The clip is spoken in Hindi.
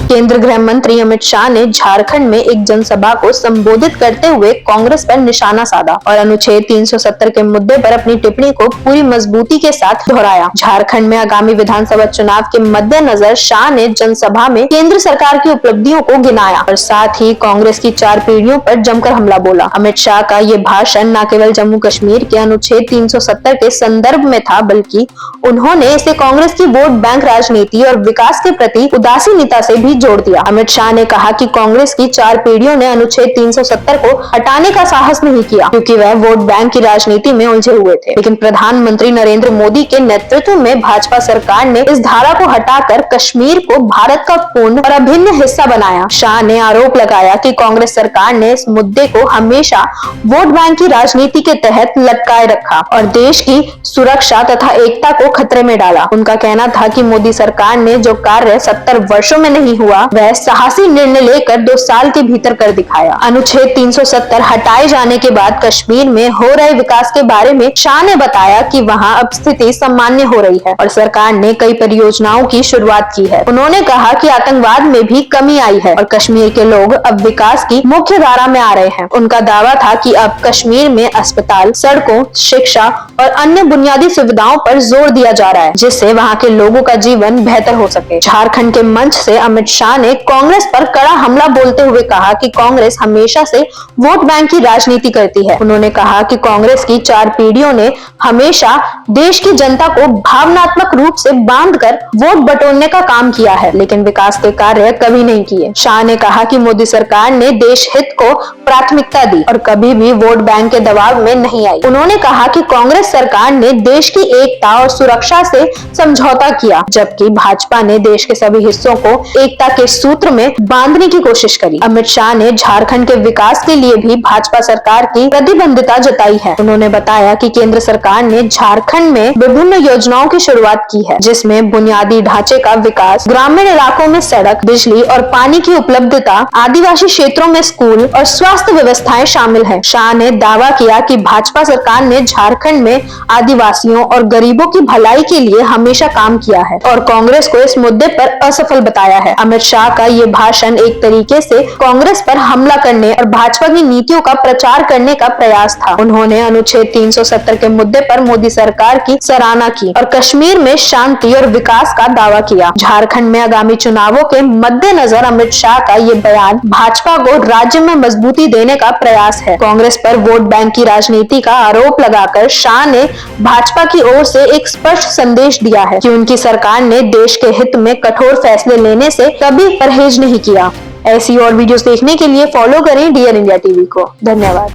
केंद्रीय गृह मंत्री अमित शाह ने झारखंड में एक जनसभा को संबोधित करते हुए कांग्रेस पर निशाना साधा और अनुच्छेद 370 के मुद्दे पर अपनी टिप्पणी को पूरी मजबूती के साथ दोहराया। झारखंड में आगामी विधानसभा चुनाव के मद्देनजर शाह ने जनसभा में केंद्र सरकार की उपलब्धियों को गिनाया और साथ ही कांग्रेस की 4 पीढ़ियों पर जमकर हमला बोला। अमित शाह का ये भाषण न केवल जम्मू कश्मीर के अनुच्छेद 370 के संदर्भ में था, बल्कि उन्होंने इसे कांग्रेस की वोट बैंक राजनीति और विकास के प्रति उदासीनता से भी जोड़ दिया। अमित शाह ने कहा कि कांग्रेस की 4 पीढ़ियों ने अनुच्छेद 370 को हटाने का साहस नहीं किया क्योंकि वह वोट बैंक की राजनीति में उलझे हुए थे, लेकिन प्रधानमंत्री नरेंद्र मोदी के नेतृत्व में भाजपा सरकार ने इस धारा को हटाकर कश्मीर को भारत का पूर्ण और अभिन्न हिस्सा बनाया। शाह ने आरोप लगाया कि कांग्रेस सरकार ने इस मुद्दे को हमेशा वोट बैंक की राजनीति के तहत लटकाए रखा और देश की सुरक्षा तथा एकता को खतरे में डाला। उनका कहना था कि मोदी सरकार ने जो कार्य 70 वर्षों में नहीं हुआ, वह साहसी निर्णय लेकर 2 साल के भीतर कर दिखाया। अनुच्छेद 370 हटाए जाने के बाद कश्मीर में हो रहे विकास के बारे में शाह ने बताया कि वहां अब स्थिति सामान्य हो रही है और सरकार ने कई परियोजनाओं की शुरुआत की है। उन्होंने कहा कि आतंकवाद में भी कमी आई है और कश्मीर के लोग अब विकास की मुख्य धारा में आ रहे हैं। उनका दावा था कि अब कश्मीर में अस्पताल, सड़कों, शिक्षा और अन्य बुनियादी सुविधाओं पर जोर दिया जा रहा है, जिससे वहां के लोगों का जीवन बेहतर हो सके। झारखंड के मंच से अमित शाह ने कांग्रेस पर कड़ा हमला बोलते हुए कहा कि कांग्रेस हमेशा से वोट बैंक की राजनीति करती है। उन्होंने कहा कि कांग्रेस की 4 पीढ़ियों ने हमेशा देश की जनता को भावनात्मक रूप से बांधकर वोट बटोरने का काम किया है, लेकिन विकास के कार्य कभी नहीं किए। शाह ने कहा कि मोदी सरकार ने देश हित को प्राथमिकता दी और कभी भी वोट बैंक के दबाव में नहीं आई। उन्होंने कहा कि कांग्रेस सरकार ने देश की एकता और सुरक्षा से समझौता किया, जबकि भाजपा ने देश के सभी हिस्सों को एकता के सूत्र में बांधने की कोशिश करी। अमित शाह ने झारखंड के विकास के लिए भी भाजपा सरकार की प्रतिबद्धता जताई है। उन्होंने बताया कि केंद्र सरकार ने झारखंड में विभिन्न योजनाओं की शुरुआत की है, जिसमें बुनियादी ढांचे का विकास, ग्रामीण इलाकों में सड़क, बिजली और पानी की उपलब्धता, आदिवासी क्षेत्रों में स्कूल और स्वास्थ्य व्यवस्थाएं शामिल है। शाह ने दावा किया कि भाजपा सरकार ने झारखंड में आदिवासियों और गरीबों की भलाई के लिए हमेशा काम किया है और कांग्रेस को इस मुद्दे पर असफल बताया है। अमित शाह का ये भाषण एक तरीके से कांग्रेस पर हमला करने और भाजपा की नीतियों का प्रचार करने का प्रयास था। उन्होंने अनुच्छेद 370 के मुद्दे पर मोदी सरकार की सराहना की और कश्मीर में शांति और विकास का दावा किया। झारखंड में आगामी चुनावों के मद्देनजर अमित शाह का ये बयान भाजपा को राज्य में मजबूती देने का प्रयास है। कांग्रेस पर वोट बैंक की राजनीति का आरोप लगाकर शाह ने भाजपा की ओर से एक स्पष्ट संदेश दिया है कि उनकी सरकार ने देश के हित में कठोर फैसले लेने से कभी परहेज नहीं किया। ऐसी और वीडियोस देखने के लिए फॉलो करें डियर इंडिया टीवी को। धन्यवाद।